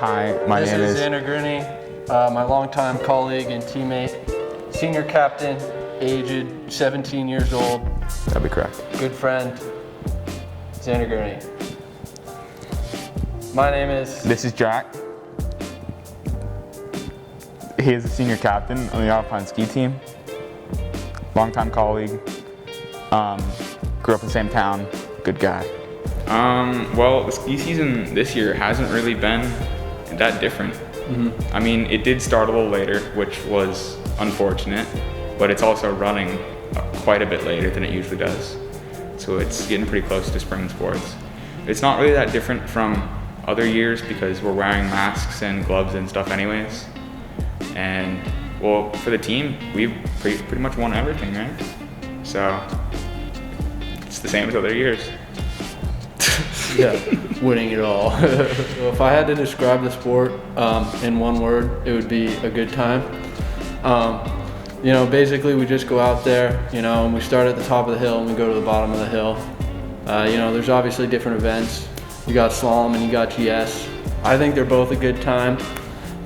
Hi, my name is Xander, Gurney, my longtime colleague and teammate, senior captain, aged 17 years old. That'd be correct. Good friend, Xander Gurney. My name is... This is Jack. He is the senior captain on the Alpine Ski team. Longtime colleague. Grew up in the same town. Good guy. Well, the ski season this year hasn't really been that different. I mean, it did start a little later, which was unfortunate, but it's also running quite a bit later than it usually does. So it's getting pretty close to spring sports. It's not really that different from other years because we're wearing masks and gloves and stuff anyways. And well, for the team, we've pretty much won everything, right? So it's the same as other years. Yeah, winning it all. So if I had to describe the sport in one word, it would be a good time. You know, basically we just go out there, you know, and we start at the top of the hill and we go to the bottom of the hill. You know, there's obviously different events. You got slalom and you got GS. I think they're both a good time.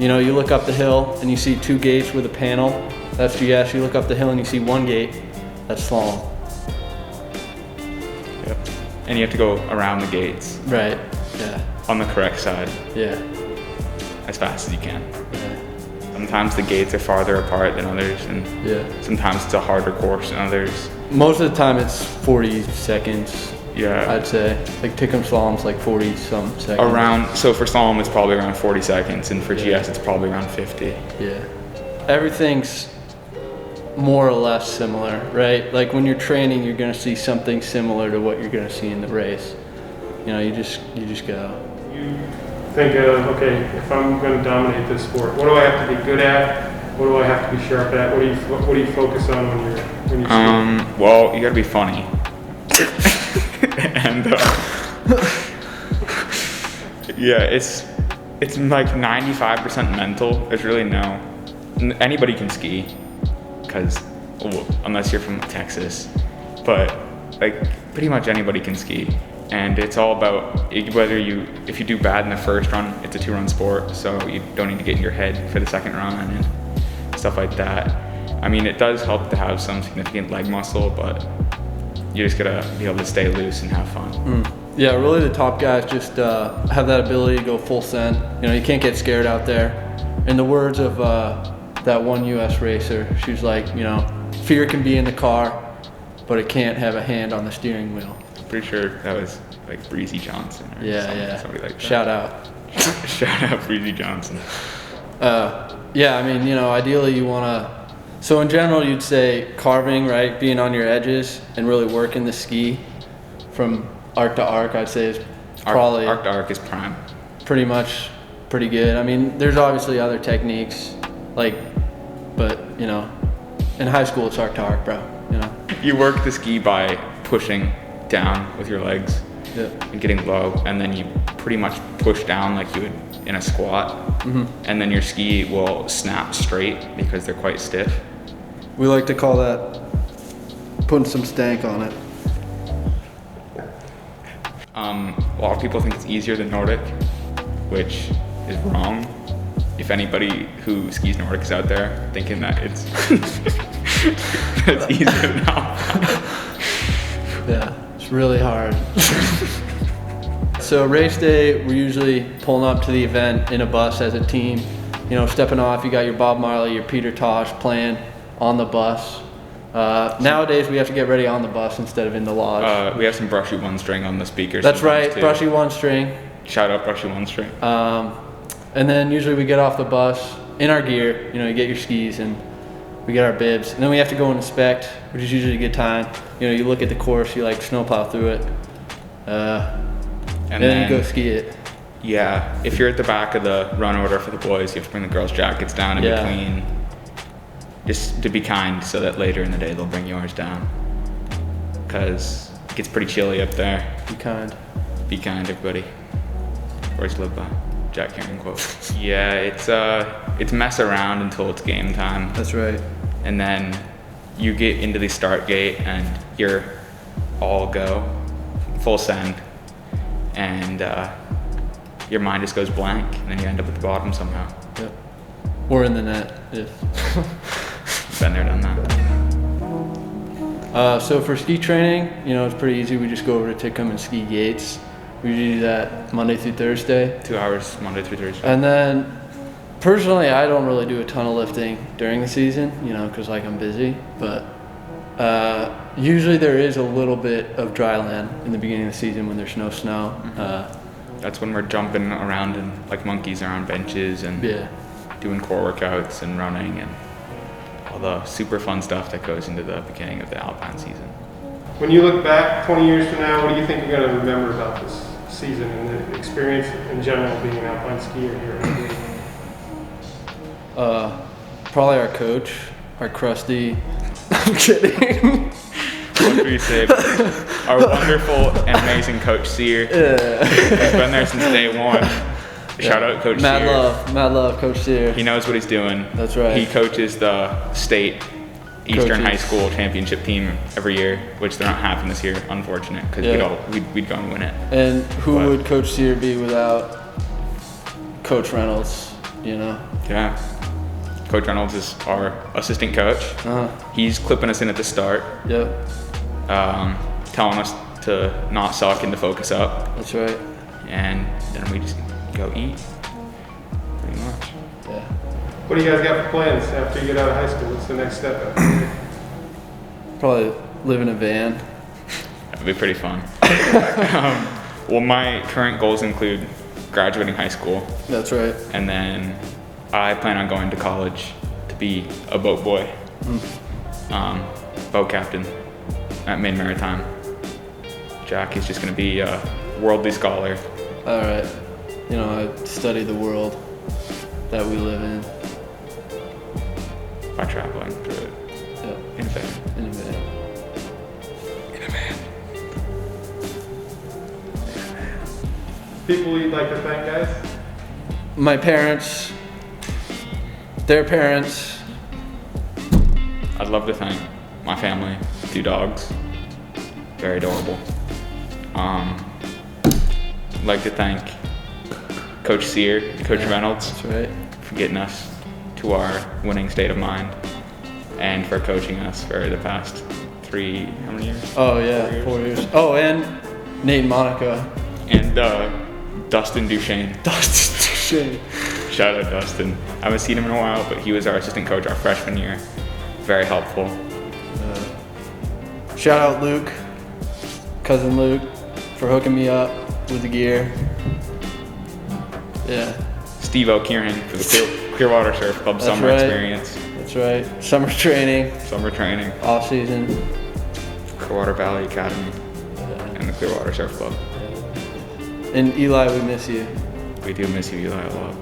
You know, you look up the hill and you see two gates with a panel, that's GS. You look up the hill and you see one gate, that's slalom. Yep. And you have to go around the gates. Right, yeah. On the correct side. Yeah. As fast as you can. Yeah. Sometimes the gates are farther apart than others, and sometimes it's a harder course than others. Most of the time it's 40 seconds. Yeah. I'd say. Like Tickham slalom's like 40 some seconds. So for slalom it's probably around 40 seconds, and for GS it's probably around 50. Yeah. Everything's more or less similar, right? Like when you're training, you're gonna see something similar to what you're gonna see in the race. You know, you just go. You think of, okay, if I'm gonna dominate this sport, what do I have to be good at? What do I have to be sharp at? What do you focus on when you ski? Well, you gotta be funny. And yeah, it's like 95% mental. There's really anybody can ski, because unless you're from Texas, but like pretty much anybody can ski. And it's all about if you do bad in the first run, it's a 2-run sport, so you don't need to get in your head for the second run and stuff like that. I mean, it does help to have some significant leg muscle, but you just gotta be able to stay loose and have fun. Yeah, really the top guys just have that ability to go full send. You know, you can't get scared out there. In the words of that one US racer, she was like, you know, fear can be in the car, but it can't have a hand on the steering wheel. Pretty sure that was like Breezy Johnson or somebody like that. Shout out. Shout out Breezy Johnson. Yeah, I mean, you know, ideally you wanna, so in general you'd say carving, right? Being on your edges and really working the ski from arc to arc, I'd say is probably arc to arc is prime. Pretty much pretty good. I mean, there's obviously other techniques, like, but you know, in high school it's arc to arc, bro, you know. You work the ski by pushing down with your legs and getting low, and then you pretty much push down like you would in a squat, and then your ski will snap straight because they're quite stiff. We like to call that putting some stank on it. A lot of people think it's easier than Nordic, which is wrong. If anybody who skis Nordic is out there thinking that it's easier now. Yeah, it's really hard. So race day, we're usually pulling up to the event in a bus as a team. You know, stepping off, you got your Bob Marley, your Peter Tosh playing on the bus. Nowadays we have to get ready on the bus instead of in the lodge. We have some Brushy 1-string on the speakers. That's right, Brushy 1-string. Shout out Brushy 1-string. And then usually we get off the bus in our gear, you know, you get your skis and we get our bibs. And then we have to go and inspect, which is usually a good time. You know, you look at the course, you like snowplow through it. And then you go ski it. Yeah, if you're at the back of the run order for the boys, you have to bring the girls' jackets down in between. Just to be kind, so that later in the day they'll bring yours down. Because it gets pretty chilly up there. Be kind. Be kind, everybody. Words lived by. Jack Kearing quote. Yeah, it's mess around until it's game time. That's right. And then you get into the start gate and you're all go, full send, and your mind just goes blank, and then you end up at the bottom somehow. Yep. Or in the net, if. Been there, done that. So for ski training, it's pretty easy. We just go over to Tickham and ski gates. We usually do that Monday through Thursday. 2 hours Monday through Thursday. And then, personally, I don't really do a ton of lifting during the season, because I'm busy. But usually there is a little bit of dry land in the beginning of the season when there's no snow. That's when we're jumping around and like monkeys around benches and doing core workouts and running and all the super fun stuff that goes into the beginning of the Alpine season. When you look back 20 years from now, what do you think you're going to remember about this season and the experience in general being an Alpine skier here in the league? Probably our coach, our crusty. I'm kidding. What do you say? Our wonderful and amazing coach Sear. He's been there since day one. Shout out Coach Mad Sear. Mad love, Coach Sear. He knows what he's doing. That's right. He coaches the state Eastern Coaches. High School championship team every year, which they're not having this year, unfortunate, because we'd go and win it. And who would Coach Sear be without Coach Reynolds, Yeah. Coach Reynolds is our assistant coach. He's clipping us in at the start. Yep. Telling us to not suck and to focus up. That's right. And then we just go eat, pretty much. Yeah. What do you guys got for plans after you get out of high school? What's the next step after you? Probably live in a van. That would be pretty fun. Well, my current goals include graduating high school, That's right. and then I plan on going to college to be a boat boy, boat captain at Maine Maritime. Jack is just going to be a worldly scholar. All right. I study the world that we live in. By traveling through it Yep. in a van. In a van. People you'd like to thank, guys? My parents, their parents. I'd love to thank my family, 2 dogs, very adorable. I'd like to thank Coach Sear, Coach Reynolds That's right. for getting us to our winning state of mind and for coaching us for the past how many years? Oh yeah, 4 years. Oh, and Nate and Monica. And Dustin Duchesne. Dustin Duchesne. Shout out Dustin. I haven't seen him in a while, but he was our assistant coach our freshman year. Very helpful. Shout out Luke, cousin Luke, for hooking me up with the gear. Yeah. Steve Kearing for the Clearwater Surf Club That's summer right. experience. That's right. Summer training, Summer training, off season. Clearwater Valley Academy, and the Clearwater Surf Club. And Eli, we miss you. We do miss you, Eli, a lot.